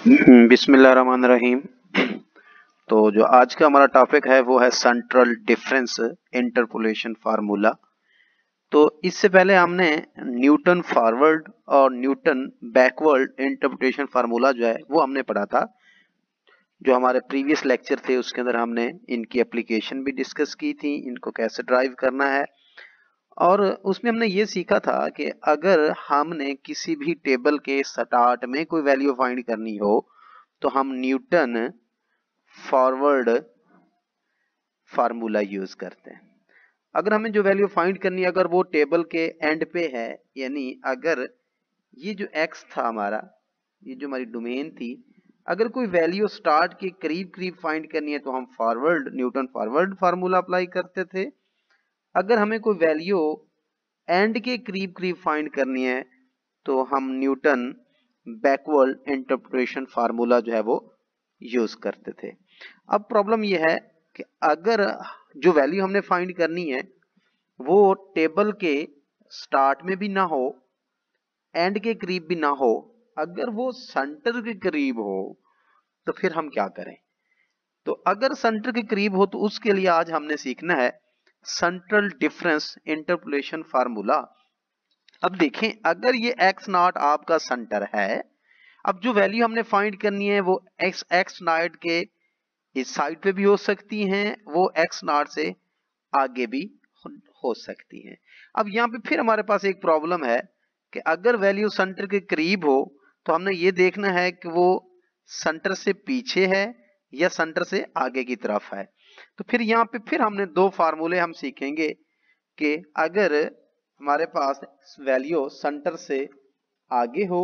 बिस्मिल्लाहिर्रहमानिर्रहीम। तो जो आज का हमारा टॉपिक है वो है सेंट्रल डिफरेंस इंटरपोलेशन फार्मूला। तो इससे पहले हमने न्यूटन फॉरवर्ड और न्यूटन बैकवर्ड इंटरपोलेशन फार्मूला जो है वो हमने पढ़ा था। जो हमारे प्रीवियस लेक्चर थे उसके अंदर हमने इनकी एप्लीकेशन भी डिस्कस की थी, इनको कैसे ड्राइव करना है। और उसमें हमने ये सीखा था कि अगर हमने किसी भी टेबल के स्टार्ट में कोई वैल्यू फाइंड करनी हो तो हम न्यूटन फॉरवर्ड फार्मूला यूज करते हैं। अगर हमें जो वैल्यू फाइंड करनी है अगर वो टेबल के एंड पे है, यानी अगर ये जो x था हमारा, ये जो हमारी डोमेन थी, अगर कोई वैल्यू स्टार्ट के करीब करीब फाइंड करनी है तो हम forward Newton forward formula apply करते थे। अगर हमें कोई वैल्यू एंड के करीब करीब फाइंड करनी है तो हम न्यूटन बैकवर्ड इंटरप्रिटेशन फार्मूला जो है वो यूज करते थे। अब प्रॉब्लम यह है कि अगर जो वैल्यू हमने फाइंड करनी है वो टेबल के स्टार्ट में भी ना हो, एंड के करीब भी ना हो, अगर वो सेंटर के करीब हो तो फिर हम क्या करें। तो अगर सेंटर के करीब हो तो उसके लिए आज हमने सीखना है सेंट्रल डिफरेंस इंटरपोलेशन फार्मूला। अब देखें, अगर ये एक्स नॉट आपका सेंटर है, अब जो वैल्यू हमने फाइंड करनी है वो एक्स नॉट के इस साइड पे भी हो सकती हैं, वो एक्स नॉट से आगे भी हो सकती हैं। अब यहाँ पे फिर हमारे पास एक प्रॉब्लम है कि अगर वैल्यू सेंटर के करीब हो तो हमने ये देखना है कि वो सेंटर से पीछे है या सेंटर से आगे की तरफ है। तो फिर यहाँ पे फिर हमने दो फार्मूले हम सीखेंगे कि अगर हमारे पास वैल्यू सेंटर से आगे हो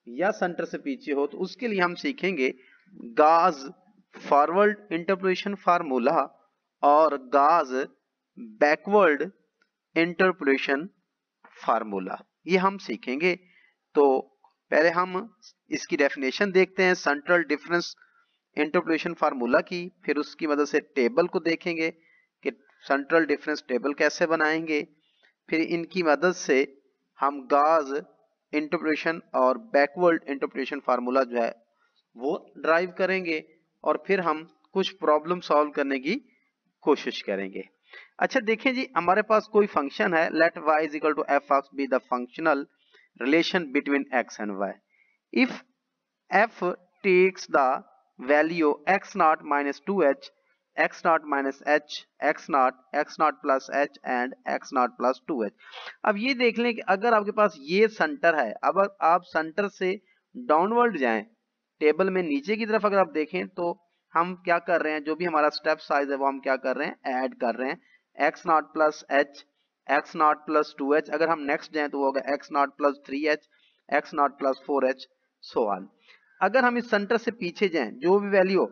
या सेंटर से पीछे हो तो उसके लिए हम सीखेंगे गॉस फॉरवर्ड इंटरपोलेशन फार्मूला और गॉस बैकवर्ड इंटरपोलेशन फार्मूला, ये हम सीखेंगे। तो पहले हम इसकी डेफिनेशन देखते हैं सेंट्रल डिफरेंस इंटरपोलेशन फार्मूला की, फिर उसकी मदद से टेबल को देखेंगे कि सेंट्रल डिफरेंस टेबल कैसे बनाएंगे, फिर इनकी मदद से हम गॉस इंटरपोलेशन और बैकवर्ड इंटरपोलेशन फार्मूला जो है वो ड्राइव करेंगे और फिर हम कुछ प्रॉब्लम सॉल्व करने की कोशिश करेंगे। अच्छा देखें जी, हमारे पास कोई फंक्शन है, let y is equal to F of B the functional relation between x and y। If f takes the value x not minus 2h, x not minus h, x not plus h and x not plus 2h। अब ये देख लें कि अगर आपके पास ये centre है, अब आप सेंटर से डाउनवर्ड जाएं टेबल में नीचे की तरफ अगर आप देखें तो हम क्या कर रहे हैं, जो भी हमारा स्टेप साइज है वो हम क्या कर रहे हैं, ऐड कर रहे हैं x not plus h, x not plus 2h। अगर हम नेक्स्ट जाएं तो वो होगा x not plus 3h, x not plus 4h, so on. अगर हम इस सेंटर से पीछे जाएं, जो भी वैल्यू,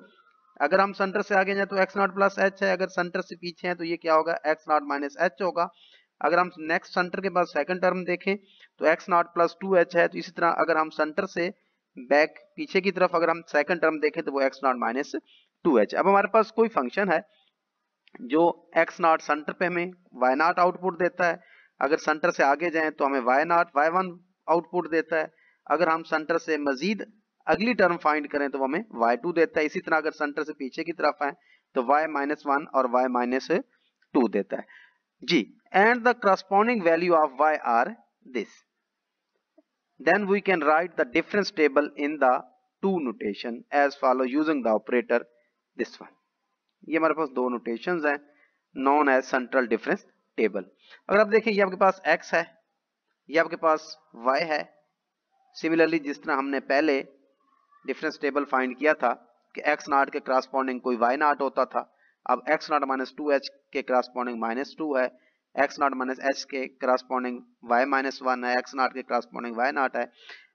अगर हम सेंटर से आगे जाएं तो x नॉट प्लस h है, अगर सेंटर से पीछे हैं तो ये क्या होगा, x नॉट माइनस h होगा। अगर हम नेक्स्ट सेंटर के बाद सेकंड टर्म देखें तो x नॉट प्लस 2h है। तो इसी तरह अगर हम सेंटर से बैक पीछे की तरफ अगर हम सेकंड टर्म देखें तो वो x नॉट माइनस 2h। अब हमारे पास कोई फंक्शन है जो x नॉट सेंटर पे हमें y नॉट आउटपुट देता है, अगर सेंटर से आगे जाएं तो हमें y नॉट y1 आउटपुट देता है, अगर हम सेंटर से मजीद अगली टर्म फाइंड करें तो वो हमें y2 देता है। इसी तरह अगर सेंटर से पीछे की तरफ आए तो y माइनस 1 और y माइनस 2 देता है जी। And the corresponding value of y are this, then we can write the difference table in the two notation as follow using the operator this one। ये हमारे पास दो नोटेशंस हैं known as central difference table. अगर आप देखें ये आपके पास x है, ये आपके पास y है। सिमिलरली जिस तरह हमने पहले डिफरेंस टेबल फाइंड किया था कि x नॉट के करस्पॉन्डिंग कोई y नॉट होता था, अब x नॉट माइनस 2h के करस्पॉन्डिंग माइनस 2 है, x नॉट माइनस h के करस्पॉन्डिंग y माइनस 1 है, x नॉट के करस्पॉन्डिंग y नॉट है,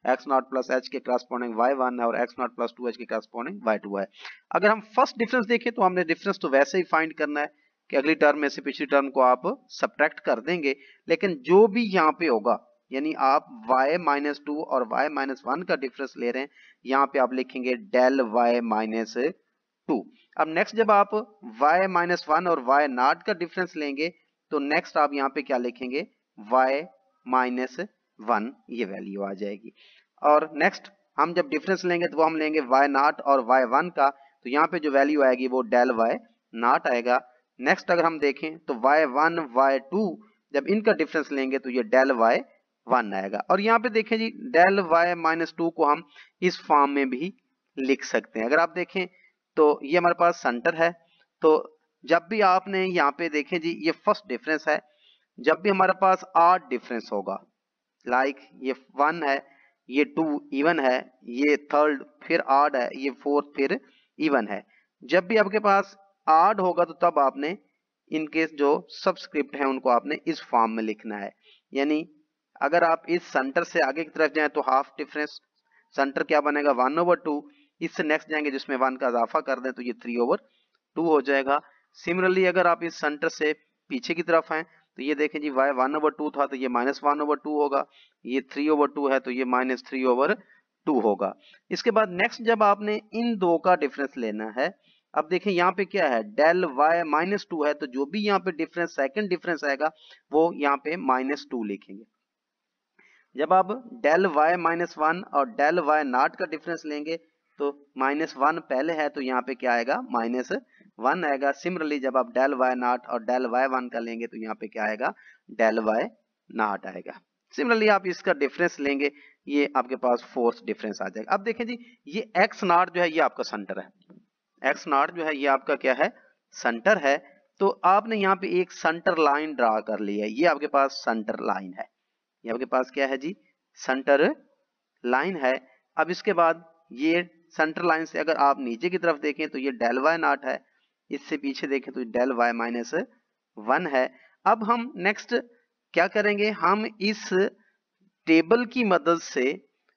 x नॉट प्लस h के करस्पॉन्डिंग y1 है और x नॉट प्लस 2h के करस्पॉन्डिंग y2 है। अगर हम फर्स्ट डिफरेंस देखें तो हमने डिफरेंस तो वैसे ही फाइंड करना है कि अगली टर्म में से पिछली टर्म को आप सब्ट्रैक्ट कर देंगे, लेकिन जो भी यहाँ पे होगा, यानी आप y माइनस 2 और y माइनस 1 का डिफरेंस ले रहे हैं, यहाँ पे आप लिखेंगे डेल y माइनस 2। अब नेक्स्ट जब आप y माइनस 1 और y नॉट का डिफरेंस लेंगे तो नेक्स्ट आप यहाँ पे क्या लिखेंगे, y माइनस 1, ये वैल्यू आ जाएगी। और नेक्स्ट हम जब डिफरेंस लेंगे तो वो हम लेंगे वाई नॉट और वाई वन का, तो यहाँ पे जो वैल्यू आएगी वो डेल वाई नॉट आएगा। नेक्स्ट अगर हम देखें तो वाई वन वाई टू जब इनका डिफरेंस लेंगे तो ये डेल वाई वन आएगा। और यहाँ पे देखें जी डेल वाई माइनस टू को हम इस फॉर्म में भी लिख सकते हैं। अगर आप देखें तो ये हमारे पास सेंटर है, तो जब भी आपने यहाँ पे देखें जी ये फर्स्ट डिफरेंस है, जब भी हमारे पास ऑड डिफरेंस होगा, लाइक ये 1 है, ये 2 इवन है, ये थर्ड फिर ऑड है, ये फोर्थ फिर इवन है, जब भी आपके पास ऑड होगा तो तब आपने इनके जो सबस्क्रिप्ट है उनको आपने इस फॉर्म में लिखना है। यानी अगर आप इस सेंटर से आगे की तरफ जाएं तो हाफ डिफरेंस सेंटर क्या बनेगा 1/2, इससे नेक्स्ट जाएंगे जिसमें 1 का इजाफा कर दें तो ये 3/2 हो जाएगा। सिमिलरली अगर आप इस सेंटर से पीछे की तरफ हैं तो ये देखें जी y 1/2 था तो ये -1/2 होगा, ये 3/2 है तो ये -3/2 होगा। इसके बाद नेक्स्ट जब आपने इन दो का डिफरेंस लेना है, अब देखें यहाँ पे क्या है डेल y -2 है, तो जो भी यहाँ पे डिफरेंस सेकंड डिफरेंस आएगा वो यहाँ पे -2 लिखेंगे। जब आप डेल y -1 और डेल y नॉट का डिफरेंस लेंगे तो -1 पहले है तो यहाँ पे क्या आएगा -1 आएगा। सिमिलरली जब आप डेल y नॉट और डेल y 1 का लेंगे तो यहाँ पे क्या आएगा डेल y नॉट आएगा। सिमिलरली आप इसका डिफरेंस लेंगे, ये आपके पास फोर्थ डिफरेंस आ जाएगा। अब देखें जी ये x नॉट जो है ये आपका सेंटर है, x नॉट जो है ये आपका क्या है सेंटर है, तो आपने यहाँ पे एक सेंटर लाइन ड्रा कर ली है, ये आपके पास सेंटर लाइन है, ये आपके पास क्या है जी सेंटर लाइन है। अब इसके बाद ये सेंटर लाइन से अगर आप नीचे की तरफ देखें तो ये डेल वाई नॉट है, इससे पीछे देखें तो डेल वाई -1 है। अब हम नेक्स्ट क्या करेंगे, हम इस टेबल की मदद से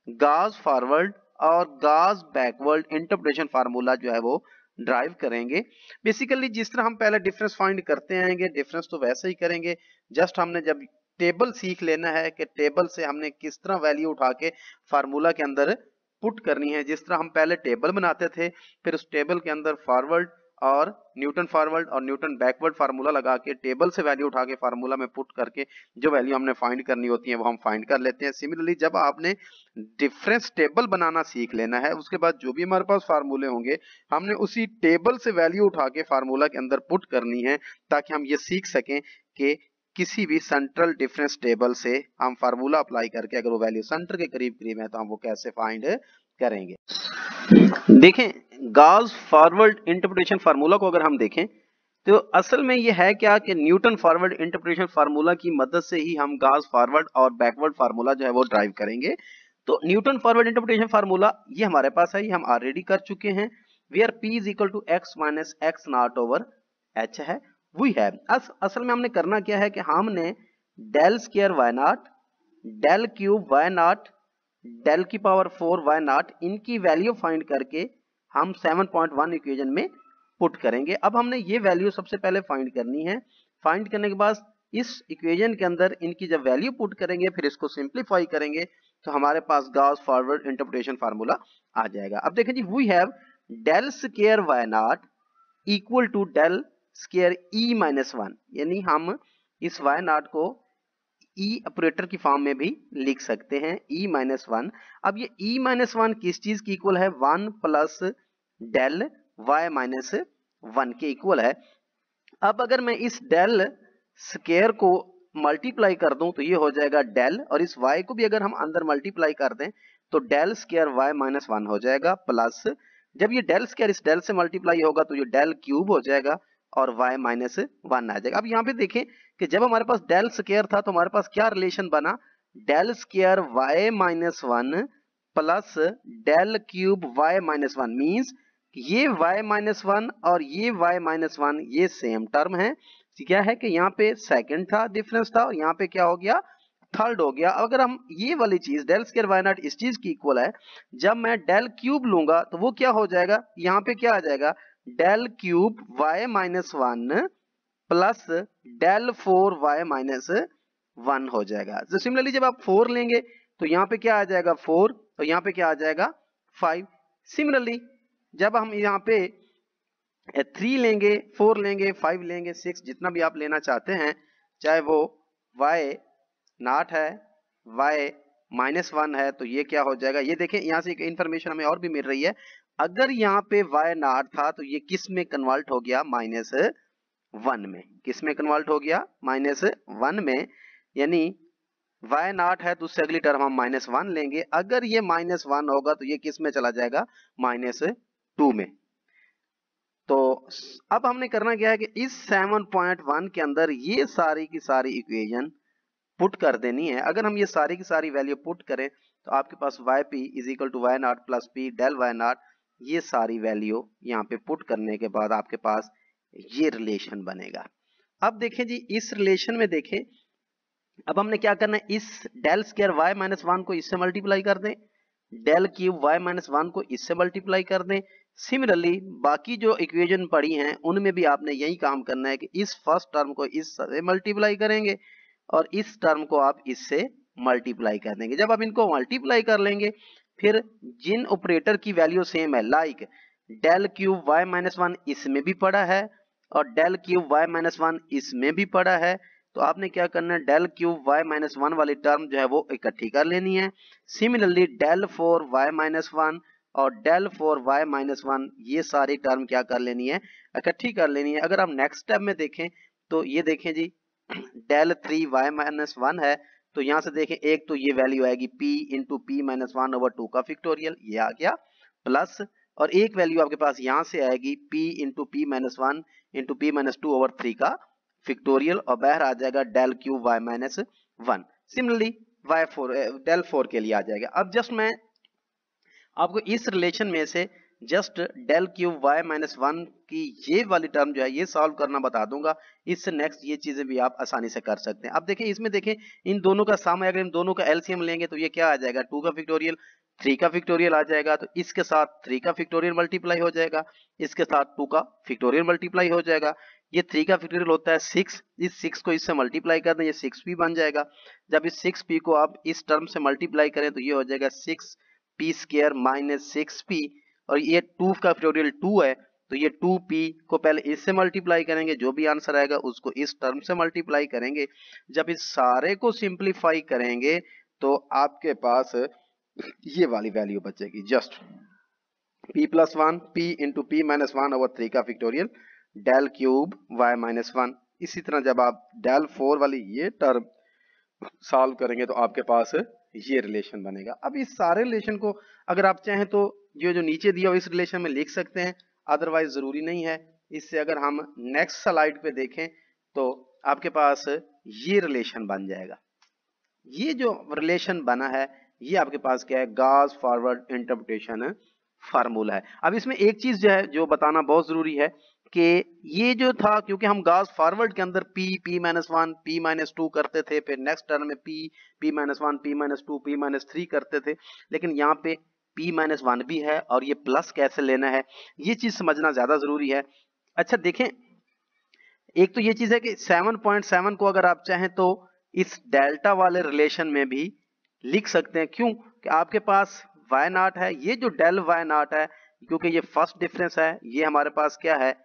गॉस फॉरवर्ड और गॉस बैकवर्ड इंटरप्रिटेशन फार्मूला जो है वो ड्राइव करेंगे। बेसिकली जिस तरह हम पहले डिफरेंस फाइंड करते आएंगे डिफरेंस तो वैसे ही करेंगे, जस्ट हमने जब टेबल सीख लेना है कि टेबल से हमने किस तरह वैल्यू उठा के फार्मूला के अंदर पुट करनी है। जिस तरह हम पहले टेबल बनाते थे फिर उस टेबल के अंदर फॉरवर्ड और न्यूटन फॉरवर्ड और न्यूटन बैकवर्ड फार्मूला लगा के टेबल से वैल्यू उठा के फार्मूला में पुट करके जो वैल्यू हमने फाइंड करनी होती है वो हम फाइंड कर लेते हैं। सिमिलरली जब आपने डिफरेंस टेबल बनाना सीख लेना है उसके बाद जो भी हमारे पास फार्मूले होंगे हमने उसी टेबल से वैल्यू उठा के फार्मूला के अंदर पुट करनी है, ताकि हम ये सीख सकें कि किसी भी सेंट्रल डिफरेंस टेबल से हम फार्मूला अप्लाई करके अगर वो वैल्यू सेंटर के करीब करीब है तो हम वो कैसे फाइंड करेंगे। देखें गॉस फॉरवर्ड इंटरप्रिटेशन फार्मूला को अगर हम देखें तो असल में ये है क्या कि न्यूटन फॉरवर्ड इंटरप्रिटेशन फार्मूला की मदद से ही हम गॉस फॉरवर्ड और बैकवर्ड फार्मूला जो है वो ड्राइव करेंगे। तो न्यूटन फॉरवर्ड इंटरप्रिटेशन फार्मूला ये हमारे पास है, ये हम ऑलरेडी कर चुके हैं, where p = x - x not over h है वी हैव। असल में हमने करना क्या है कि हमने del square Y not, del cube Y not, del की पावर 4 वाई नॉट इनकी वैल्यू फाइंड करके हम 7.1 इक्वेशन में पुट करेंगे। अब हमने ये वैल्यू सबसे पहले फाइंड करनी है, फाइंड करने के बाद इस इक्वेशन के अंदर इनकी जब वैल्यू पुट करेंगे फिर इसको सिंप्लीफाई करेंगे तो हमारे पास गॉस फॉरवर्ड इंटरप्रिटेशन फार्मूला आ जाएगा। अब देखें जी we have del square Y naught equal to del square E -1, यानी हम इस वाई नॉट को ई ऑपरेटर की फॉर्म में भी लिख सकते हैं ई -1। अब ये ई -1 किस चीज की इक्वल है 1 प्लस डेल वाई -1 के इक्वल है। अब अगर मैं इस डेल स्क्वायर को मल्टीप्लाई कर दूं तो ये हो जाएगा डेल, और इस y को भी अगर हम अंदर मल्टीप्लाई कर दें तो डेल स्क्वायर y -1 हो जाएगा, प्लस जब ये डेल स्क्वायर इस डेल से मल्टीप्लाई होगा तो ये डेल क्यूब हो जाएगा और y -1 आ जाएगा। अब यहाँ पे देखें कि जब हमारे पास डेल स्क्वायर था तो हमारे पास क्या रिलेशन बना, del square y -1 plus del cube y -1 means ये y -1 और ये y -1 ये सेम टर्म है। क्या है कि यहाँ पे सेकंड था डिफरेंस था और यहाँ पे क्या हो गया थर्ड हो गया। अगर हम ये वाली चीज डेल स्क्वायर वाई नॉट इस चीज की इक्वल है, जब मैं डेल क्यूब लूंगा तो वो क्या हो जाएगा, यहाँ पे क्या आ जाएगा del cube y -1 plus del 4 y -1 हो जाएगा। तो सिमिलरली जब आप 4 लेंगे तो यहाँ पे क्या आ जाएगा 4 और यहाँ पे क्या आ जाएगा 5। सिमिलरली जब हम यहाँ पे 3 लेंगे 4 लेंगे 5 लेंगे 6 जितना भी आप लेना चाहते हैं, चाहे वो y नॉट है y -1 है तो ये क्या हो जाएगा, ये देखें यहाँ से एक इन्फॉर्मेशन हमें और भी मिल रही है। अगर यहाँ पे y0 था तो ये किस में कन्वर्ट हो गया, -1 में। किस में कन्वर्ट हो गया, -1 में। यानी y0 है तो उससे अगली टर्म हम -1 लेंगे। अगर ये -1 होगा तो ये किस में चला जाएगा, -2 में। तो अब हमने करना क्या है कि इस 7.1 के अंदर ये सारी की सारी इक्वेशन पुट कर देनी है। अगर हम ये सारी की सारी वैल्यू पुट करें तो आपके पास yp is equal to y0 plus p del y0, ये सारी वैल्यू यहाँ पे पुट करने के बाद आपके पास ये रिलेशन बनेगा। अब देखें जी, इस रिलेशन में देखें, अब हमने क्या करना है, इस डेल स्क्वायर y-1 को इससे मल्टीप्लाई कर दें, डेल क्यूब y-1 को इससे मल्टीप्लाई कर दें। सिमिलरली बाकी जो इक्वेशन पड़ी हैं उनमें भी आपने यही काम करना है कि इस फर्स्ट टर्म को इससे मल्टीप्लाई करेंगे और इस टर्म को आप इससे मल्टीप्लाई कर देंगे। जब आप इनको मल्टीप्लाई कर लेंगे फिर जिन ऑपरेटर की वैल्यू सेम है, लाइक डेल क्यूब y-1 इसमें भी पड़ा है और डेल क्यूब y-1 इसमें भी पड़ा है, तो आपने क्या करना है, डेल क्यूब y-1 वाली टर्म जो है वो इकट्ठी कर लेनी है। सिमिलरली डेल 4 y-1 और डेल 4 y-1 ये सारी टर्म क्या कर लेनी है, इकट्ठी कर लेनी है। अगर आप नेक्स्ट स्टेप में देखें तो ये देखें जी, डेल 3 y-1 है तो यहाँ से देखें एक तो ये वैल्यू आएगी p इंटू p-1/2 का फैक्टोरियल, ये आ गया प्लस, और एक वैल्यू आपके पास यहाँ से आएगी p into p-1 into p-2/3 का फैक्टोरियल, और बाहर आ जाएगा del cube y-1। Similarly del 4 के लिए आ जाएगा। अब जस्ट मैं आपको इस रिलेशन में से जस्ट डेल क्यूब y-1 की ये वाली टर्म जो है ये सॉल्व करना बता दूंगा। इससे नेक्स्ट ये चीजें भी आप आसानी से कर सकते हैं। अब देखें इसमें, देखें इन दोनों का सम है, अगर इन दोनों का एलसीएम लेंगे तो ये क्या आ जाएगा, 2 का फैक्टोरियल 3 का फैक्टोरियल आ जाएगा। तो इसके साथ 3 का फैक्टोरियल मल्टीप्लाई हो जाएगा, इसके साथ 2 का फैक्टोरियल मल्टीप्लाई हो जाएगा। ये 3 का फैक्टोरियल होता है 6, इस 6 को इससे मल्टीप्लाई कर दें, ये 6p बन जाएगा। जब इस 6p को आप इस टर्म से मल्टीप्लाई करें तो ये हो जाएगा 6p² माइनस 6p, और ये 2 का फैक्टोरियल 2 है तो ये 2p को पहले इससे मल्टीप्लाई करेंगे, जो भी आंसर आएगा उसको इस टर्म से मल्टीप्लाई करेंगे। जब इस सारे को सिंप्लीफाई करेंगे तो आपके पास ये वाली वैल्यू बचेगी, just p+1 p into p-1/3 का फैक्टोरियल डेल क्यूब y-1। इसी तरह जब आप डेल 4 वाली ये टर्म सॉल्व करेंगे तो आपके पास ये रिलेशन बनेगा। अब इस सारे रिलेशन को अगर आप चाहें तो जो नीचे दिया हो इस रिलेशन में लिख सकते हैं, अदरवाइज जरूरी नहीं है। इससे अगर हम नेक्स्ट स्लाइड पे देखें तो आपके पास ये रिलेशन बन जाएगा। ये जो रिलेशन बना है ये आपके पास क्या है, गॉस फॉरवर्ड इंटरप्रिटेशन फार्मूला है। अब इसमें एक चीज जो है जो बताना बहुत जरूरी है कि ये जो था, क्योंकि हम गॉस फॉरवर्ड के अंदर p, p-1, p-2 करते थे, फिर नेक्स्ट टर्म में p, p-1, p-2, p-3 करते थे, लेकिन यहाँ पे p-1 भी है और ये प्लस कैसे लेना है ये चीज समझना ज्यादा जरूरी है। अच्छा देखें, एक तो ये चीज है कि 7.7 को अगर आप चाहें तो इस डेल्टा वाले रिलेशन में भी लिख सकते हैं। क्यों कि आपके पास y0 है, ये जो डेल y0 है क्योंकि ये फर्स्ट डिफरेंस है, ये हमारे पास क्या है,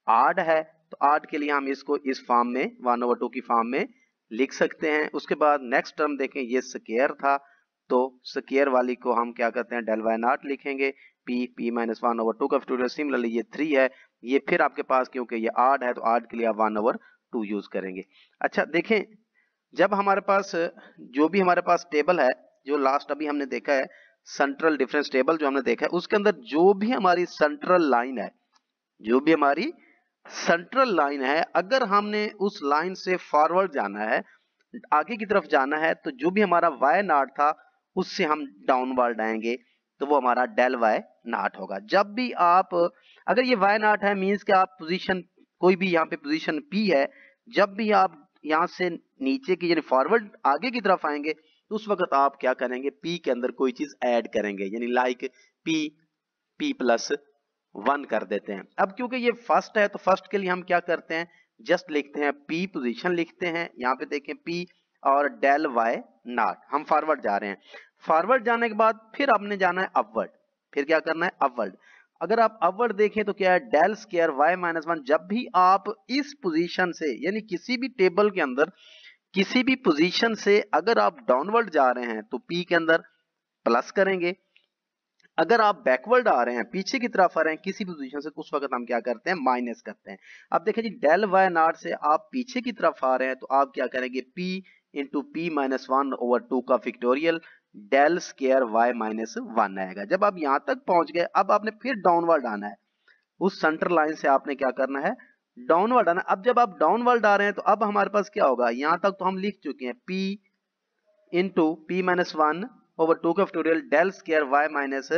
आड है, तो आड के लिए हम इसको इस फॉर्म में 1/2 की फॉर्म में लिख सकते हैं। उसके बाद नेक्स्ट टर्म देखें, ये स्क्वायर था तो स्क्वायर वाली को हम क्या करते हैं, डेल y0 लिखेंगे, p-1/2 का फैक्टोरियल। सिमिलरली ये 3 है, ये फिर आपके पास क्योंकि ये आड है तो आड के लिए आप 1/2 यूज करेंगे। अच्छा देखें, जब हमारे पास जो भी हमारे पास टेबल है, जो लास्ट अभी हमने देखा है सेंट्रल डिफरेंस टेबल जो हमने देखा है, उसके अंदर जो भी हमारी सेंट्रल लाइन है, जो भी हमारी सेंट्रल लाइन है, अगर हमने उस लाइन से फॉरवर्ड जाना है, आगे की तरफ जाना है, तो जो भी हमारा y0 था उससे हम डाउनवर्ड आएंगे तो वो हमारा डेल y0 होगा। जब भी आप, अगर ये y0 है मींस कि आप पोजीशन, कोई भी यहाँ पे पोजीशन p है, जब भी आप यहाँ से नीचे की यानी फॉरवर्ड आगे की तरफ आएंगे तो उस वक्त आप क्या करेंगे, p के अंदर कोई चीज ऐड करेंगे, यानी लाइक p+1 कर देते हैं। अब क्योंकि ये फर्स्ट है तो फर्स्ट के लिए हम क्या करते हैं, जस्ट लिखते हैं p पोजीशन लिखते हैं, यहाँ पे देखें p और डेल y0, हम फॉरवर्ड जा रहे हैं। फॉरवर्ड जाने के बाद फिर आपने जाना है अपवर्ड, फिर क्या करना है, अपवर्ड। अगर आप अपवर्ड देखें तो क्या है, डेल स्क्वायर y-1। जब भी आप इस पोजीशन से यानी किसी भी टेबल के अंदर किसी भी पोजीशन से अगर आप डाउनवर्ड जा रहे हैं तो P के अंदर प्लस करेंगे, अगर आप बैकवर्ड आ रहे हैं, पीछे की तरफ आ रहे हैं किसी भी पोजीशन से, तो उस वक्त हम क्या करते हैं, माइनस करते हैं। अब देखिए जी, डेल वाई नॉट से आप पीछे की तरफ आ रहे हैं तो आप क्या करेंगे, P into p minus one over two का factorial del square y minus one आएगा। जब आप यहां तक पहुंच गए, अब आपने फिर डाउनवर्ड आना है, उस सेंटर लाइन से आपने क्या करना है, डाउनवर्ड आना। अब जब आप डाउनवर्ड आ रहे हैं तो अब हमारे पास क्या होगा, यहां तक तो हम लिख चुके हैं, P into p minus one over two का factorial del square y minus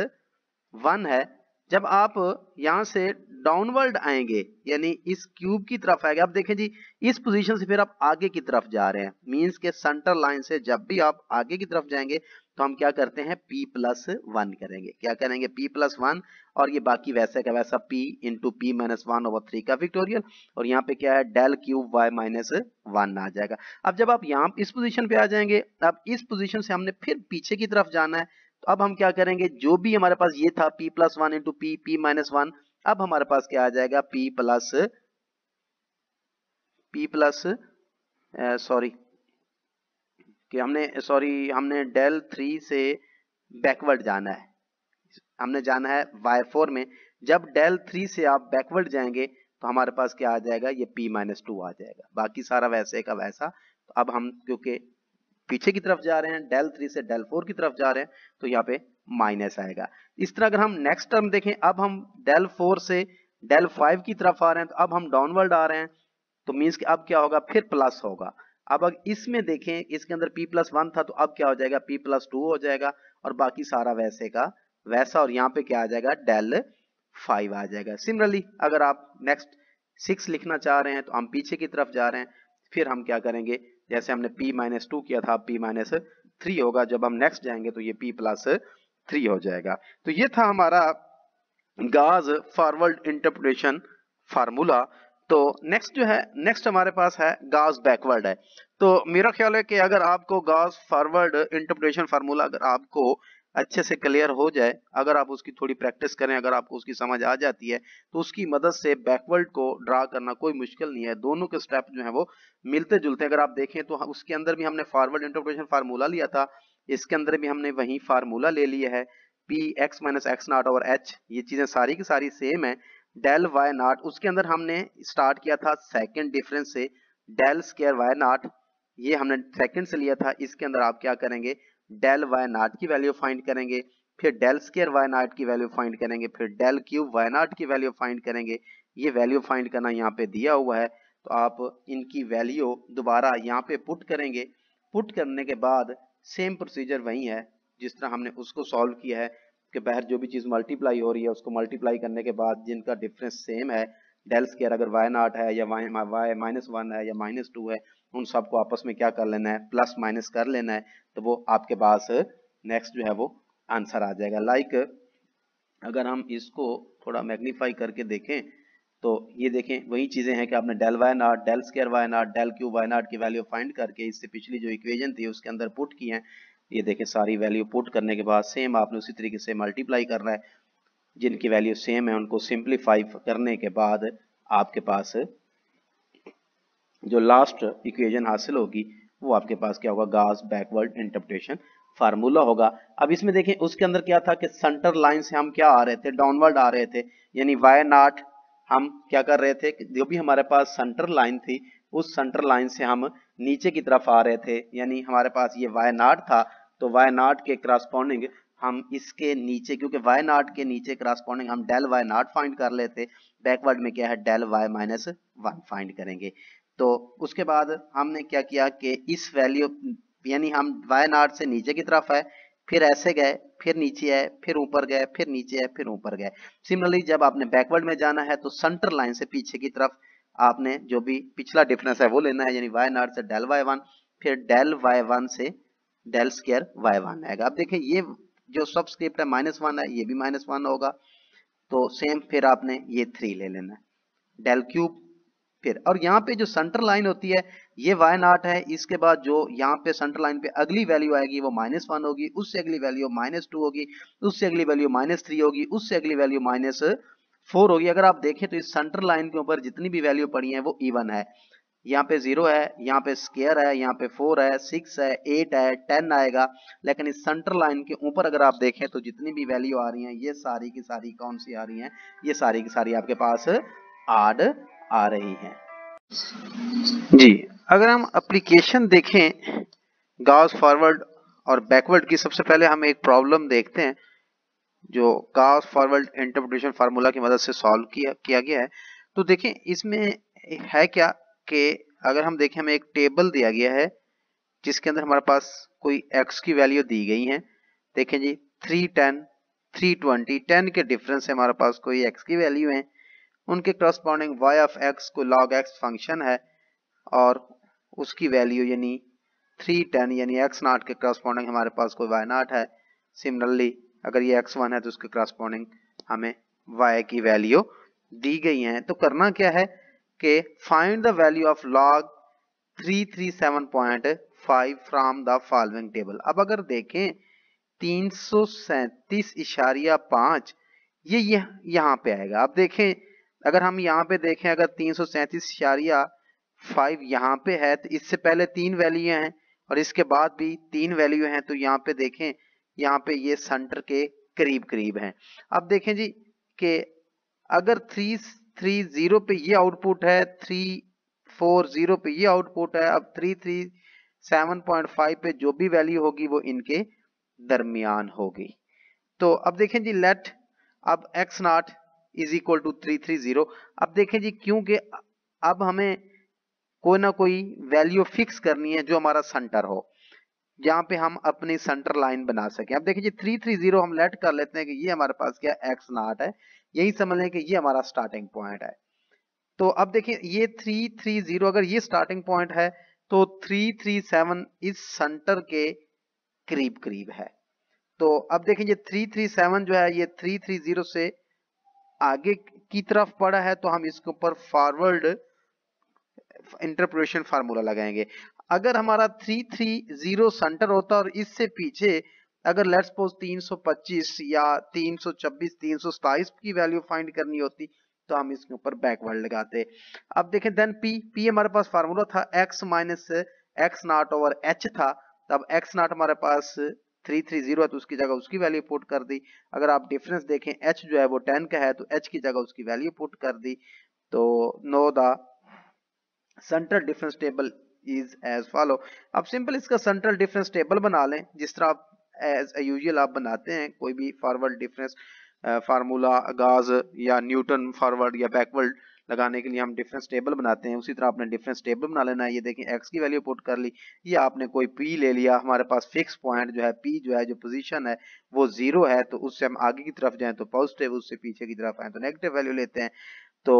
one है। जब आप यहां से डाउनवर्ड आएंगे यानी इस क्यूब की तरफ आएंगे, अब देखें जी इस पोजीशन से फिर आप आगे की तरफ जा रहे हैं, मींस के सेंटर लाइन से जब भी आप आगे की तरफ जाएंगे तो हम क्या करते हैं, p प्लस वन करेंगे। क्या करेंगे, p प्लस वन, और ये बाकी वैसे का वैसा p into p minus one over three का फैक्टोरियल, और यहाँ पे क्या है, del cube y minus one आ जाएगा। अब जब आप यहाँ इस पोजीशन पे आ जाएंगे, अब इस पोजीशन से हमने फिर पीछे की तरफ जाना है, तो अब हम क्या करेंगे, जो भी हमारे पास ये था p plus one into p minus one, अब हमारे पास क्या आ जाएगा, p प्लस सॉरी कि हमने डेल थ्री से बैकवर्ड जाना है, हमने जाना है y4 में। जब डेल थ्री से आप बैकवर्ड जाएंगे तो हमारे पास क्या आ जाएगा, ये p माइनस टू आ जाएगा, बाकी सारा वैसे का वैसा। तो अब हम क्योंकि पीछे की तरफ जा रहे हैं, डेल थ्री से डेल फोर की तरफ जा रहे हैं, तो यहाँ पे माइनस आएगा। इस तरह अगर हम नेक्स्ट टर्म देखें, अब हम डेल फोर से डेल फाइव की तरफ आ रहे हैं, तो अब हम डाउनवर्ड आ रहे हैं, तो मीन्स कि अब क्या होगा, फिर प्लस होगा। अब अगर इसमें देखें, इसके अंदर p प्लस वन था, तो अब क्या हो जाएगा, p प्लस टू हो जाएगा, और बाकी सारा वैसे का वैसा, और यहाँ पे क्या आ जाएगा, डेल फाइव आ जाएगा। सिमिलरली अगर आप नेक्स्ट सिक्स लिखना चाह रहे हैं तो हम पीछे की तरफ जा रहे हैं, फिर हम क्या करेंगे, जैसे हमने p माइनस टू किया था, p माइनस थ्री होगा, जब हम नेक्स्ट जाएंगे तो ये p प्लस थ्री हो जाएगा। तो ये था हमारा गाज फॉरवर्ड इंटरप्रिटेशन फार्मूला। तो नेक्स्ट जो है, नेक्स्ट हमारे पास है गाज बैकवर्ड है। तो मेरा ख्याल है कि अगर आपको गाज फॉरवर्ड इंटरप्रिटेशन फार्मूला अगर आपको अच्छे से क्लियर हो जाए, अगर आप उसकी थोड़ी प्रैक्टिस करें, अगर आपको उसकी समझ आ जाती है, तो उसकी मदद से बैकवर्ड को ड्रा करना कोई मुश्किल नहीं है। दोनों के स्टेप जो है वो मिलते जुलते, अगर आप देखें तो उसके अंदर भी हमने फॉरवर्ड इंटरप्रिटेशन फार्मूला लिया था, इसके अंदर भी हमने वही फार्मूला ले लिया है, P x minus x not over H, ये चीजें सारी की सारी सेम है। डेल वाई नॉट, उसके अंदर हमने स्टार्ट किया था सेकंड डिफरेंस से, डेल स्क्वायर वाई नॉट, ये हमने सेकंड से लिया था। इसके अंदर आप क्या करेंगे, डेल वाई नॉट की वैल्यू फाइंड करेंगे, फिर डेल स्क्वायर वाई नॉट की वैल्यू फाइंड करेंगे, फिर डेल क्यूब वाई नॉट की वैल्यू फाइंड करेंगे। ये वैल्यू फाइंड करना यहाँ पे दिया हुआ है, तो आप इनकी वैल्यू दोबारा यहाँ पे पुट करेंगे। पुट करने के बाद सेम प्रोसीजर वही है जिस तरह हमने उसको सॉल्व किया है, कि बाहर जो भी चीज मल्टीप्लाई हो रही है उसको मल्टीप्लाई करने के बाद जिनका डिफरेंस सेम है, डेल स्क्वायर अगर वाई नॉट है या वाई माइनस वन है या माइनस टू है, उन सबको आपस में क्या कर लेना है, प्लस माइनस कर लेना है, तो वो आपके पास नेक्स्ट जो है वो आंसर आ जाएगा। लाइक अगर हम इसको थोड़ा मैग्नीफाई करके देखें तो ये देखें वही चीजें हैं कि आपने del Y not, del square Y not, del cube Y not की वैल्यू फाइंड करके इससे पिछली जो इक्वेशन थी उसके अंदर पुट की है। ये देखें सारी वैल्यू पुट करने के बाद सेम आपने उसी तरीके से मल्टीप्लाई करना है, जिनकी वैल्यू सेम है उनको सिंप्लीफाई करने के बाद आपके पास जो लास्ट इक्वेशन हासिल होगी वो आपके पास क्या होगा, गाउस बैकवर्ड इंटरप्रिटेशन फार्मूला होगा। अब इसमें देखें उसके अंदर क्या था कि सेंटर लाइन से हम क्या आ रहे थे, डाउनवर्ड आ रहे थे, यानी वाई नॉट हम क्या कर रहे थे, जो भी हमारे पास सेंटर लाइन थी उस सेंटर लाइन से हम नीचे की तरफ आ रहे थे, यानी हमारे पास ये वाई नॉट था, तो वाई नॉट के करस्पॉन्डिंग हम इसके नीचे, क्योंकि वाई नॉट के नीचे करस्पॉन्डिंग हम डेल वाई नॉट फाइंड कर लेते, बैकवर्ड में क्या है, del Y minus one find करेंगे। तो उसके बाद हमने क्या किया कि इस वैल्यू, यानी हम वाई नॉट से नीचे की तरफ है, फिर ऐसे गए, फिर नीचे आए, फिर ऊपर गए, फिर नीचे आए, फिर ऊपर गए। सिमिलरली जब आपने बैकवर्ड में जाना है तो सेंटर लाइन से पीछे की तरफ आपने जो भी पिछला डिफरेंस है वो लेना है, यानी वाई नॉट से डेल वाई वन, फिर डेल वाई वन से डेल स्क्वायर वाई वन आएगा। अब देखें ये जो सबस्क्रिप्ट है माइनस वन है, ये भी माइनस वन होगा, तो सेम फिर आपने ये थ्री ले लेना है, डेल क्यूब, फिर और यहाँ पे जो सेंटर लाइन होती है ये वाई नॉट है, इसके बाद जो यहाँ पे सेंटर लाइन पे अगली वैल्यू आएगी वो माइनस वन होगी, उससे अगली वैल्यू माइनस टू होगी, उससे अगली वैल्यू माइनस थ्री होगी, उससे अगली वैल्यू माइनस फोर होगी। अगर आप देखें तो इस सेंटर लाइन के ऊपर जितनी भी वैल्यू पड़ी है वो इवन है, यहाँ पे 0 है, यहाँ पे स्क्वायर है, यहाँ पे 4 है, 6 है, 8 है, 10 आएगा। लेकिन इस सेंटर लाइन के ऊपर अगर आप देखें तो जितनी भी वैल्यू आ रही हैं ये सारी की सारी कौन सी आ रही हैं, ये सारी की सारी आपके पास ऑड आ रही हैं जी। अगर हम एप्लीकेशन देखें गॉस फॉरवर्ड और बैकवर्ड की, सबसे पहले हम एक प्रॉब्लम देखते हैं जो गॉस फॉरवर्ड इंटरप्रिटेशन फार्मूला की मदद से सॉल्व किया गया है। तो देखें इसमें है क्या कि अगर हम देखें हमें एक टेबल दिया गया है जिसके अंदर हमारे पास कोई x की वैल्यू दी गई है। देखें जी 310, 320, 10 के डिफरेंस से हमारे पास कोई x की वैल्यू है, उनके करस्पॉन्डिंग y ऑफ x को log x फंक्शन है और उसकी वैल्यू यानी 310 यानी x नॉट के करस्पॉन्डिंग हमारे पास कोई y नॉट है। सिमिलरली अगर ये x1 है तो उसके करस्पॉन्डिंग हमें y की वैल्यू दी गई है। तो करना क्या है कि find the value of log 337.5 from the following table. अब अगर देखें 337.5 ये यहाँ पे आएगा। अब देखें अगर हम यहाँ पे देखें अगर 337.5 यहाँ पे है तो इससे पहले 3 वैल्यू हैं और इसके बाद भी 3 वैल्यू हैं, तो यहाँ पे देखें यहाँ पे ये सेंटर के करीब करीब हैं। अब देखें जी कि अगर 330 पे ये आउटपुट है, 340 पे ये आउटपुट है, अब 337.5 पे जो भी वैल्यू होगी वो इनके दरमियान होगी। तो अब देखें जी लेट अब x not is equal to 330। अब देखें जी क्योंकि अब हमें कोई ना कोई वैल्यू फिक्स करनी है जो हमारा सेंटर हो, जहां पे हम अपनी सेंटर लाइन बना सकें। अब देखिए जी 330 हम लेट कर लेते हैं कि ये हमारे पास क्या x नॉट है, यही समझ लें कि ये हमारा स्टार्टिंग पॉइंट है। तो अब देखिए ये 330 अगर ये स्टार्टिंग पॉइंट है तो 337 इस सेंटर के करीब करीब है। तो अब देखिए ये 337 जो है ये 330 से आगे की तरफ पड़ा है, तो हम इसके ऊपर फॉरवर्ड इंटरपोलेशन फार्मूला लगाएंगे। अगर हमारा 330 सेंटर होता और इससे पीछे अगर लेट्स सपोज 325 या 326, 327 की वैल्यू फाइंड करनी होती तो हम इसके ऊपर बैकवर्ड लगाते। अब देखें देन p हमारे पास फार्मूला था x minus x not over h था। तब x नॉट हमारे पास 330 है तो उसकी जगह उसकी वैल्यू पुट कर दी। अगर आप डिफरेंस देखें h जो है वो 10 का है तो h की जगह उसकी वैल्यू पुट कर दी। तो now the central difference table is as follow. अब सिंपल इसका सेंट्रल डिफरेंस टेबल बना लें जिस तरह आप एज यूजुअल आप बनाते हैं कोई भी फॉरवर्ड डिफरेंस फार्मूला गाज या न्यूटन फॉरवर्ड या बैकवर्ड लगाने के लिए हम डिफरेंस टेबल बनाते हैं, उसी तरह आपने डिफरेंस टेबल बना लेना है। ये देखें x की वैल्यू पुट कर ली, ये आपने कोई p ले लिया, हमारे पास फिक्स पॉइंट जो है p जो है जो पोजीशन है वो 0 है, तो उससे हम आगे की तरफ जाएं तो पॉजिटिव, उससे पीछे की तरफ आए तो नेगेटिव वैल्यू लेते हैं। तो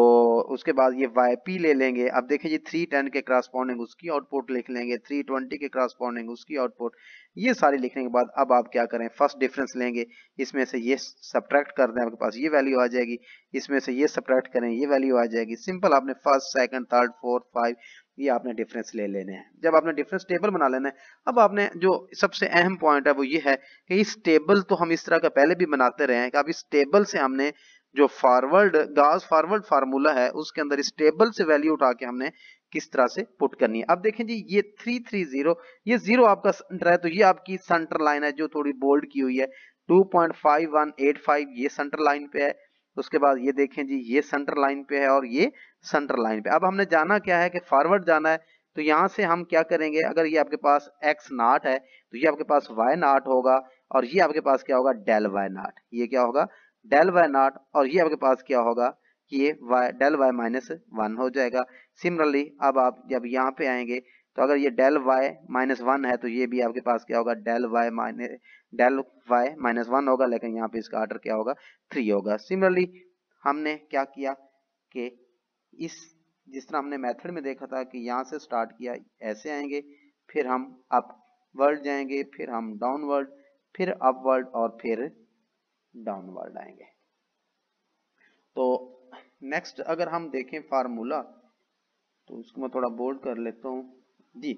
उसके बाद ये yp ले लेंगे। अब देखिए जी 310 के करस्पॉन्डिंग उसकी आउटपुट लिख लेंगे, 320 के करस्पॉन्डिंग उसकी आउटपुट। ये सारी लिखने के बाद अब आप क्या करें, फर्स्ट डिफरेंस लेंगे, इसमें से ये सब्ट्रैक्ट कर दें, आपके पास ये वैल्यू आ जाएगी, इसमें से ये सब्ट्रैक्ट करें ये वैल्यू आ जाएगी। सिंपल आपने फर्स्ट, सेकंड, थर्ड, फोर्थ, 5 ये आपने डिफरेंस ले लेने हैं। जब आपने डिफरेंस टेबल बना लेना है, अब आपने जो सबसे अहम पॉइंट है वो ये है कि इस टेबल तो हम इस तरह का पहले भी बनाते रहे हैं कि अब इस टेबल से हमने जो फॉरवर्ड गॉस फॉरवर्ड फार्मूला है उसके अंदर इस टेबल से वैल्यू उठा के हमने किस तरह से पुट करनी है। अब देखें जी ये 330 ये 0 आपका सेंटर है, तो ये आपकी सेंटर लाइन है जो थोड़ी बोल्ड की हुई है। 2.5185 ये सेंटर लाइन पे है। उसके बाद ये देखें जी ये सेंटर लाइन पे है और ये सेंटर लाइन पे। अब हमने जाना क्या है कि फॉरवर्ड जाना है, तो यहाँ से हम क्या करेंगे, अगर ये आपके पास x नॉट है तो ये आपके पास y नॉट होगा और ये आपके पास क्या होगा डेल y नॉट, ये क्या होगा डेल y नॉट, और ये आपके पास क्या होगा ये डेल y माइनस 1 हो जाएगा। सिमिलरली अब आप जब यहाँ पे आएंगे तो अगर ये डेल y माइनस 1 है तो ये भी आपके पास क्या होगा डेल y माइनस 1 होगा, लेकिन यहाँ पे इसका ऑर्डर क्या होगा 3 होगा। सिमिलरली हमने क्या किया कि इस जिस तरह हमने मेथड में देखा था कि यहाँ से स्टार्ट किया, ऐसे आएंगे, फिर हम अपवर्ड जाएंगे, फिर हम डाउनवर्ड, फिर अपवर्ड और फिर डाउनवर्ड आएंगे। तो नेक्स्ट अगर हम देखें फार्मूला तो उसको मैं थोड़ा बोल्ड कर लेता हूँ जी।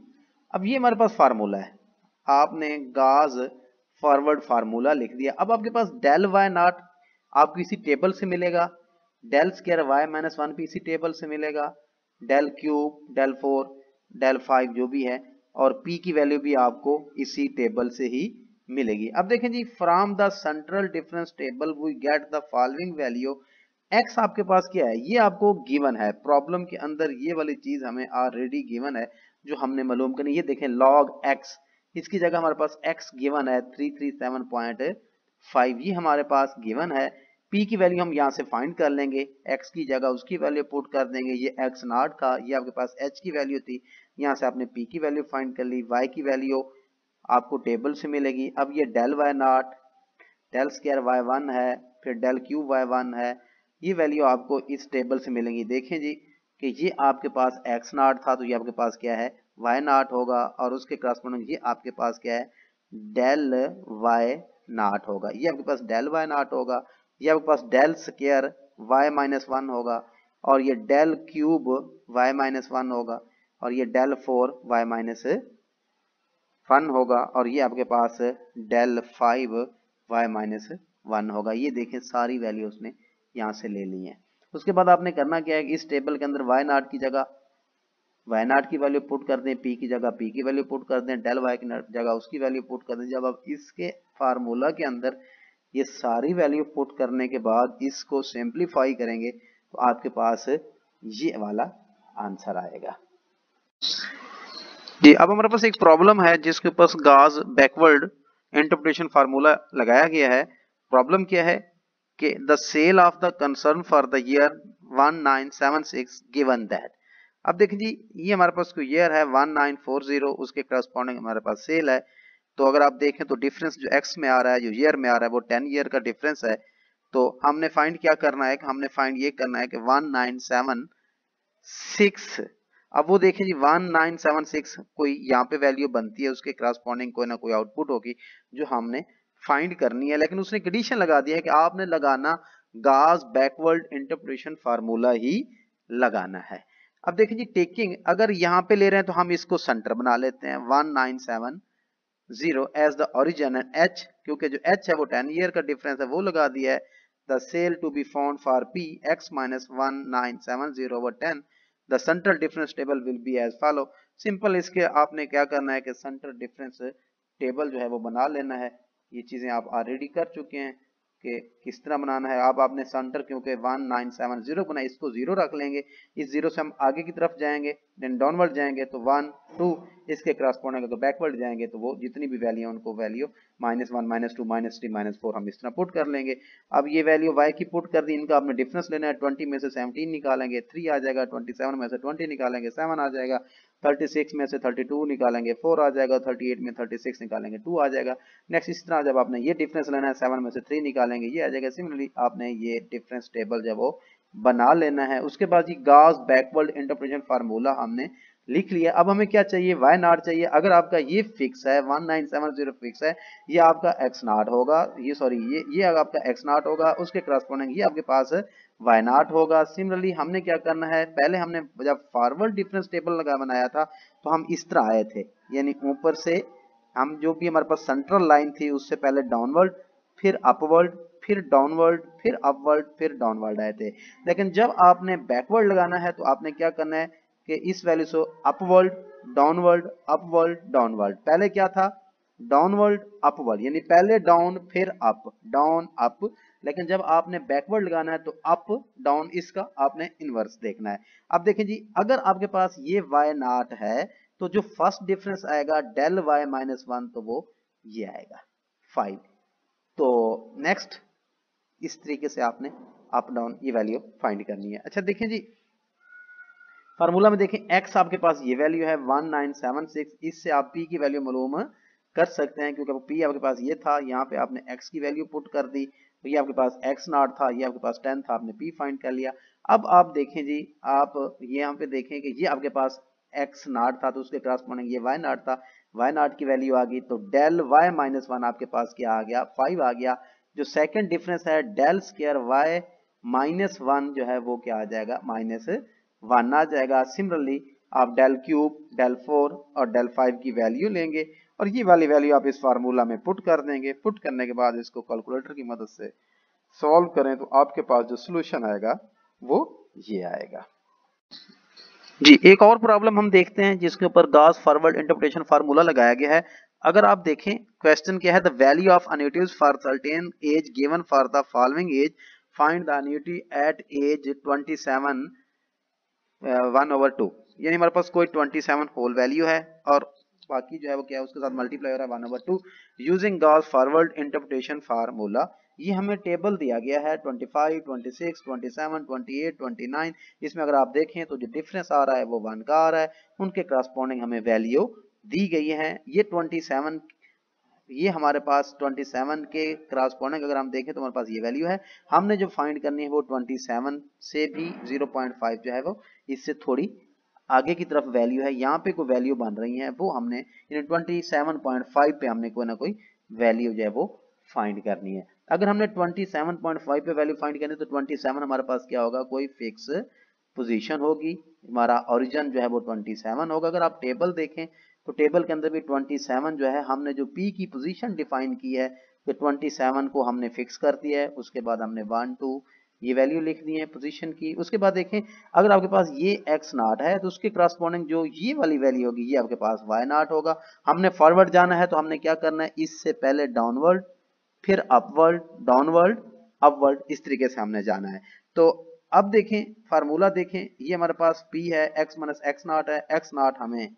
अब ये हमारे पास फार्मूला है, आपने गाज फॉरवर्ड फार्मूला लिख दिया। अब आपके पास डेल वाई नॉट आपको इसी टेबल से मिलेगा, डेल स्क्वायर वाई माइनस 1 भी इसी टेबल से मिलेगा, डेल क्यूब, डेल 4, डेल 5 जो भी है, और p की वैल्यू भी आपको इसी टेबल से ही मिलेगी। अब देखें जी, from the central difference table we get the following value. x आपके पास क्या है, ये आपको गिवन है प्रॉब्लम के अंदर, ये वाली चीज हमें ऑलरेडी गिवन है जो हमने मालूम करनी। ये देखें log x, इसकी जगह हमारे पास x गिवन है 337.5, ये हमारे पास गिवन है। p की वैल्यू हम यहाँ से फाइंड कर लेंगे, x की जगह उसकी वैल्यू पुट कर देंगे। ये x नॉट का, ये आपके पास h की वैल्यू थी, यहाँ से आपने p की वैल्यू फाइंड कर ली। y की वैल्यू आपको टेबल से मिलेगी। अब ये del y naught, del square y1 है, फिर डेल क्यूब y1 है, ये वैल्यू आपको इस टेबल से मिलेंगी। देखें जी कि ये आपके पास x नॉट था, तो ये आपके पास क्या है, y नॉट होगा, और उसके क्रॉसपोंडिंग ये आपके पास क्या है, डेल y नॉट होगा। ये आपके पास डेल y नॉट होगा, ये आपके पास डेल स्क्वायर y-1 होगा, और ये डेल क्यूब y-1 होगा, और ये डेल 4 y-1 होगा, और ये आपके पास डेल 5 y-1 होगा। ये देखें सारी वैल्यू उसने यहाँ से ले ली है। उसके बाद आपने करना क्या है, इस टेबल के अंदर y नॉट की जगह y नॉट की वैल्यू पुट कर दें, p की जगह p की वैल्यू पुट कर दें, डेल y की जगह उसकी वैल्यू पुट कर दें। जब आप इसके फार्मूला के अंदर ये सारी वैल्यू पुट करने के बाद इसको सिंप्लीफाई करेंगे तो आपके पास ये वाला आंसर आएगा। जी, अब हमारे पास एक प्रॉब्लम है जिसके पास गॉस बैकवर्ड इंटरप्रिटेशन फार्मूला लगाया गया है। प्रॉब्लम क्या है कि the sale of the concern for the year 1976 given that. अब देखिए जी, ये हमारे पास कोई ईयर है 1940, उसके करस्पॉन्डिंग हमारे पास सेल है। तो अगर आप देखें तो डिफरेंस जो एक्स में आ रहा है, जो ईयर में आ रहा है, वो 10 ईयर का डिफरेंस है। तो हमने फाइंड क्या करना है, हमने फाइंड ये करना है कि 1976, अब वो देखें जी 1976 कोई यहाँ पे वैल्यू बनती है, उसके करस्पॉन्डिंग कोई ना कोई आउटपुट होगी जो हमने फाइंड करनी है। लेकिन उसने कंडीशन लगा दिया है कि आपने लगाना गॉस बैकवर्ड इंटरप्रिटेशन फार्मूला ही लगाना है। अब देखें जी, टेकिंग अगर यहाँ पे ले रहे हैं तो हम इसको सेंटर बना लेते हैं 1970 as the origin, and h क्योंकि जो h है वो 10 ईयर का डिफरेंस है वो लगा दिया है। The sale to be found for p x minus 1970 over 10, the central difference table will be as follow. Simple, इसके आपने क्या करना है कि सेंट्रल डिफरेंस टेबल जो है वो बना लेना है। ये चीजें आप ऑलरेडी कर चुके हैं कि किस तरह बनाना है। अब आपने सेंटर क्योंकि 1970 बना, इसको 0 रख लेंगे, इस 0 से हम आगे की तरफ जाएंगे, देन डाउनवर्ड जाएंगे तो 1 2, इसके क्रॉसपोंडिंग अगर बैकवर्ड जाएंगे तो वो जितनी भी वैल्यू है उनको वैल्यू -1 -2 -3 -4 हम इस तरह पुट कर लेंगे। अब ये वैल्यू y की पुट कर दी, इनका आपने डिफरेंस लेना है, 20 में से 17 निकालेंगे 3 आ जाएगा, 27 में से 20 निकालेंगे 7 आ जाएगा, 36 में से 32 निकालेंगे 4 आ जाएगा, 38 में 36 निकालेंगे 2 आ जाएगा। नेक्स्ट इस तरह जब आपने ये डिफरेंस लेना है 7 में से 3 निकालेंगे ये आ जाएगा। सिमिलरली आपने ये डिफरेंस टेबल जब वो बना लेना है। उसके बाद ये गॉस बैकवर्ड इंटरप्रिटेशन फार्मूला हमने लिख लिया। अब हमें क्या चाहिए, वाई नॉट चाहिए। अगर आपका ये फिक्स है 1970 फिक्स है, ये आपका एक्स नॉट होगा, ये सॉरी ये आपका एक्स नॉट होगा, उसके करस्पॉन्डिंग ये आपके पास वाई नॉट होगा। सिमिलरली हमने क्या करना है, पहले हमने जब फॉरवर्ड डिफरेंस टेबल लगा बनाया था तो हम इस तरह आए थे, यानी ऊपर से हम जो भी हमारे पास सेंट्रल लाइन थी उससे पहले डाउनवर्ड, फिर अपवर्ड, फिर डाउनवर्ड, फिर अपवर्ड, फिर डाउनवर्ड आए थे। लेकिन जब आपने बैकवर्ड लगाना है तो आपने क्या करना है कि इस वैल्यू से अपवर्ड डाउनवर्ड अपवर्ड डाउनवर्ड, पहले क्या था डाउनवर्ड अपवर्ड, यानी पहले डाउन फिर अप, डाउन अप। लेकिन जब आपने बैकवर्ड लगाना है तो अप डाउन, इसका आपने इनवर्स देखना है। अब देखें जी, अगर आपके पास ये वाई नॉट है तो जो फर्स्ट डिफरेंस आएगा डेल वाई -1, तो वो ये आएगा 5। तो नेक्स्ट इस तरीके से आपने अप डाउन ये वैल्यू फाइंड करनी है। अच्छा देखें जी, फार्मूला में देखें x आपके पास ये वैल्यू है 1976, इससे आप p की वैल्यू मालूम कर सकते हैं क्योंकि p आपके पास ये था, यहाँ पे आपने x की वैल्यू पुट कर दी, तो ये आपके पास x नॉट था, ये आपके पास 10 था, आपने p फाइंड कर लिया। अब आप देखें जी, आप ये यहाँ पे देखें कि ये आपके पास x नॉट था तो उसके करस्पॉन्डिंग ये y नॉट था, y नॉट की वैल्यू आ गई तो डेल y -1 आपके पास क्या आ गया 5 आ गया। जो सेकंड डिफरेंस है डेल स्क्वायर y -1 जो है वो क्या आ जाएगा -1 आ जाएगा। सिमिलरली आप डेल क्यूब, डेल 4 और डेल 5 की वैल्यू लेंगे और ये वाली वैल्यू आप इस फार्मूला में पुट कर देंगे। पुट करने के बाद इसको कैलकुलेटर की मदद से सॉल्व करें तो आपके पास जो सोल्यूशन आएगा वो ये आएगा। जी, एक और प्रॉब्लम हम देखते हैं जिसके ऊपर गॉस फॉरवर्ड इंटरप्रिटेशन फार्मूला लगाया गया है। अगर आप देखें क्वेश्चन क्या है, the value of annuities for certain age given for the following age, find the annuity at age 27 1/2, यानी हमारे पास कोई 27 होल वैल्यू है और बाकी जो है वो क्या है उसके साथ मल्टीप्लाई हो रहा है 1/2 using Gauss forward interpretation formula. ये हमें टेबल दिया गया है 25, 26, 27, 28, 29। इसमें अगर आप देखें तो जो डिफरेंस आ रहा है वो 1 का आ रहा है, उनके करस्पॉन्डिंग हमें वैल्यू दी गई है। ये 27, ये हमारे पास 27 के करस्पॉन्डिंग अगर हम देखें तो हमारे पास ये वैल्यू है। हमने जो फाइंड करनी है वो 27 से भी 0.5 जो है वो इससे थोड़ी आगे की तरफ वैल्यू है, यहाँ पे कोई वैल्यू बन रही है वो हमने 27.5 पे हमने कोई ना कोई वैल्यू जो है वो फाइंड करनी है। अगर हमने 27.5 पे वैल्यू फाइंड करनी है तो 27 हमारे पास क्या होगा, कोई फिक्स पोजीशन होगी, हमारा ओरिजिन जो है वो 27 होगा। अगर आप टेबल देखें तो टेबल के अंदर भी 27 जो है हमने जो पी की पोजीशन डिफाइन की है तो 27 को हमने फिक्स कर दिया है, उसके बाद हमने 1 2 ये वैल्यू लिख दी है पोजीशन की। उसके बाद देखें अगर आपके पास ये x नॉट है तो उसके करस्पॉन्डिंग जो ये वाली वैल्यू होगी ये आपके पास y नॉट होगा। हमने फॉरवर्ड जाना है तो हमने क्या करना है, इससे पहले डाउनवर्ड फिर अपवर्ड डाउनवर्ड अपवर्ड, इस तरीके से हमने जाना है। तो अब देखें फार्मूला देखें, ये हमारे पास p है, x माइनस एक्स नॉट है, x नॉट हमें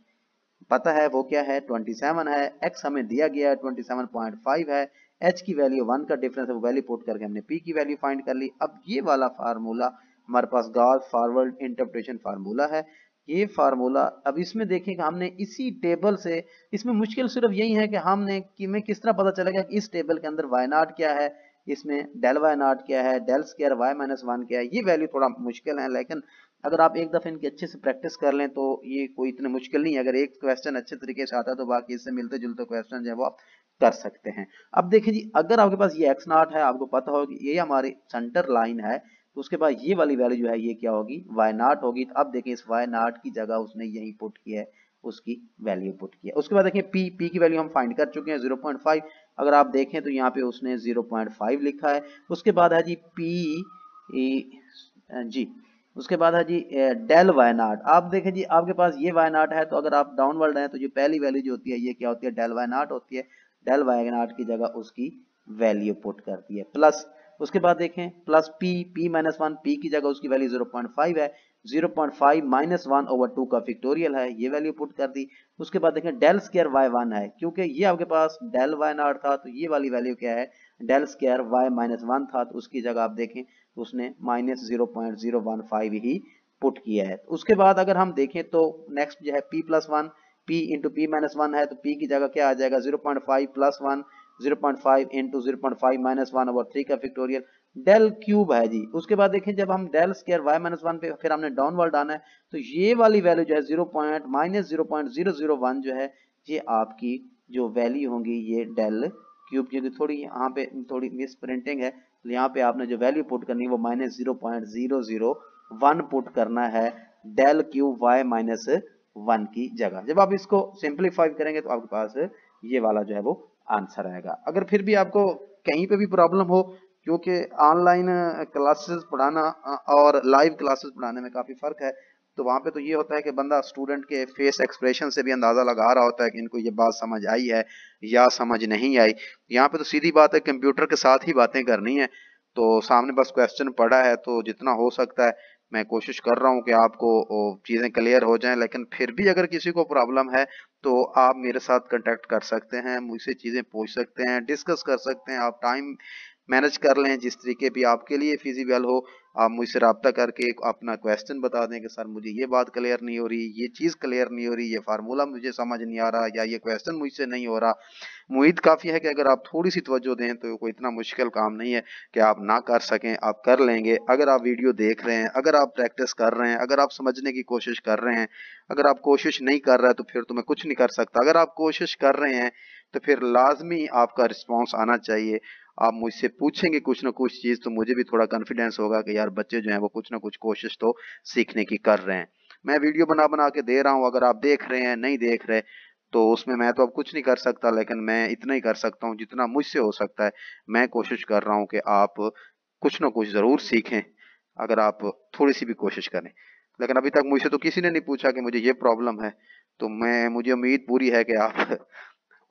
पता है वो क्या है 27 है, x हमें दिया गया है 27.5 है, h की वैल्यू 1 का डिफरेंस है वो वैल्यू पुट करके हमने p की वैल्यू फाइंड कर ली। अब ये वाला फार्मूला हमारे पास गॉस फॉरवर्ड इंटरप्रिटेशन फार्मूला है। ये फार्मूला अब इसमें देखें कि हमने इसी टेबल से, इसमें मुश्किल सिर्फ यही है कि हमने कि मैं किस तरह पता चलेगा कि इस टेबल के अंदर y नॉट क्या है, इसमें डेल y नॉट क्या है, डेल स्क्वायर y माइनस 1 क्या है, ये वैल्यू थोड़ा मुश्किल है। लेकिन अगर आप एक दफे इनकी अच्छे से प्रैक्टिस कर लें तो ये कोई इतने मुश्किल नहीं है। अगर एक क्वेश्चन अच्छे तरीके से आता है तो बाकी इससे मिलते जुलते क्वेश्चन जो है वो आप कर सकते हैं। अब देखिए जी, अगर आपके पास ये एक्स नॉट है, आपको पता होगा ये हमारी सेंटर लाइन है, तो उसके बाद ये वाली वैल्यू जो है ये क्या होगी, वाई नॉट होगी। तो अब देखिए इस वाई नॉट की जगह उसने यही पुट किया है, उसकी वैल्यू पुट किया। उसके बाद देखिए पी की वैल्यू हम फाइंड कर चुके हैं 0.5। अगर आप देखें तो यहाँ पे उसने 0.5 लिखा है। उसके बाद है जी पी जी, उसके बाद है जी डेल वाई नॉट। आप देखें जी आपके पास ये वाई नॉट है, तो अगर आप डाउनवर्ड हैं तो जो पहली वैल्यू जो होती है ये क्या होती है, डेल वाई नॉट होती है। डेल वाई नॉट की जगह उसकी वैल्यू पुट करती है प्लस। उसके बाद देखें प्लस पी माइनस 1, पी की जगह उसकी वैल्यू 0.5 है, 0.5 माइनस 1/2 का फैक्टोरियल है, ये वैल्यू पुट कर दी। उसके बाद देखें डेल स्क्वायर वाई 1 है, क्योंकि ये आपके पास डेल वाई नॉट था तो ये वाली वैल्यू क्या है, डेल स्क्वायर वाई माइनस 1 था, तो उसकी जगह आप देखें तो उसने माइनस 0.015 ही पुट किया है। उसके बाद अगर हम देखें तो नेक्स्ट जो है p plus 1, p into p minus 1 है, तो p की जगह क्या आ जाएगा 0.5 प्लस 1, 0.5 इंटू 0.5 माइनस 1/3 का फैक्टोरियल, डेल क्यूब है जी। उसके बाद देखें जब हम डेल स्क्वायर वाई माइनस 1 पे फिर हमने डाउनवर्ड आना है, तो ये वाली वैल्यू जो है 0.0.001 जो है ये आपकी जो वैल्यू होंगी ये डेल क्यूब, क्योंकि थोड़ी यहाँ पे थोड़ी मिस प्रिंटिंग है, तो यहाँ पे आपने जो वैल्यू पुट करनी है वो माइनस 0.001 पुट करना है डेल क्यूब वाई माइनस 1 की जगह। जब आप इसको सिंप्लीफाई करेंगे तो आपके पास ये वाला जो है वो आंसर आएगा। अगर फिर भी आपको कहीं पे भी प्रॉब्लम हो, क्योंकि ऑनलाइन क्लासेस पढ़ाना और लाइव क्लासेस पढ़ाने में काफ़ी फ़र्क है, तो वहाँ पे तो ये होता है कि बंदा स्टूडेंट के फेस एक्सप्रेशन से भी अंदाज़ा लगा रहा होता है कि इनको ये बात समझ आई है या समझ नहीं आई। यहाँ पे तो सीधी बात है, कंप्यूटर के साथ ही बातें करनी है, तो सामने बस क्वेश्चन पड़ा है, तो जितना हो सकता है मैं कोशिश कर रहा हूँ कि आपको चीज़ें क्लियर हो जाएं। लेकिन फिर भी अगर किसी को प्रॉब्लम है तो आप मेरे साथ कांटेक्ट कर सकते हैं, मुझसे चीज़ें पूछ सकते हैं, डिस्कस कर सकते हैं। आप टाइम मैनेज कर लें जिस तरीके भी आपके लिए फिजिबल हो। आप मुझसे रब्ता करके अपना क्वेश्चन बता दें कि सर मुझे ये बात क्लियर नहीं हो रही, ये चीज़ क्लियर नहीं हो रही, ये फार्मूला मुझे समझ नहीं आ रहा, या ये क्वेश्चन मुझसे नहीं हो रहा। उम्मीद काफ़ी है कि अगर आप थोड़ी सी तवज्जो दें तो कोई इतना मुश्किल काम नहीं है कि आप ना कर सकें, आप कर लेंगे। अगर आप वीडियो देख रहे हैं, अगर आप प्रैक्टिस कर रहे हैं, अगर आप समझने की कोशिश कर रहे हैं, अगर आप कोशिश नहीं कर रहे तो फिर तो मैं कुछ नहीं कर सकता। अगर आप कोशिश कर रहे हैं तो फिर लाजमी आपका रिस्पॉन्स आना चाहिए। आप मुझसे पूछेंगे कुछ ना कुछ चीज़ तो मुझे भी थोड़ा कॉन्फिडेंस होगा कि यार बच्चे जो हैं वो कुछ ना कुछ कोशिश तो सीखने की कर रहे हैं। मैं वीडियो बना बना के दे रहा हूँ, अगर आप देख रहे हैं नहीं देख रहे तो उसमें मैं तो अब कुछ नहीं कर सकता, लेकिन मैं इतना ही कर सकता हूँ जितना मुझसे हो सकता है। मैं कोशिश कर रहा हूँ कि आप कुछ ना कुछ ज़रूर सीखें अगर आप थोड़ी सी भी कोशिश करें। लेकिन अभी तक मुझसे तो किसी ने नहीं पूछा कि मुझे ये प्रॉब्लम है। तो मुझे उम्मीद पूरी है कि आप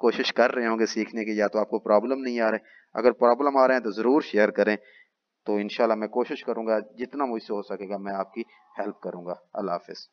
कोशिश कर रहे होंगे सीखने की, या तो आपको प्रॉब्लम नहीं आ रहे। अगर प्रॉब्लम आ रहे हैं तो ज़रूर शेयर करें, तो इंशाल्लाह मैं कोशिश करूंगा जितना मुझसे हो सकेगा मैं आपकी हेल्प करूंगा। अल्लाह हाफिज़।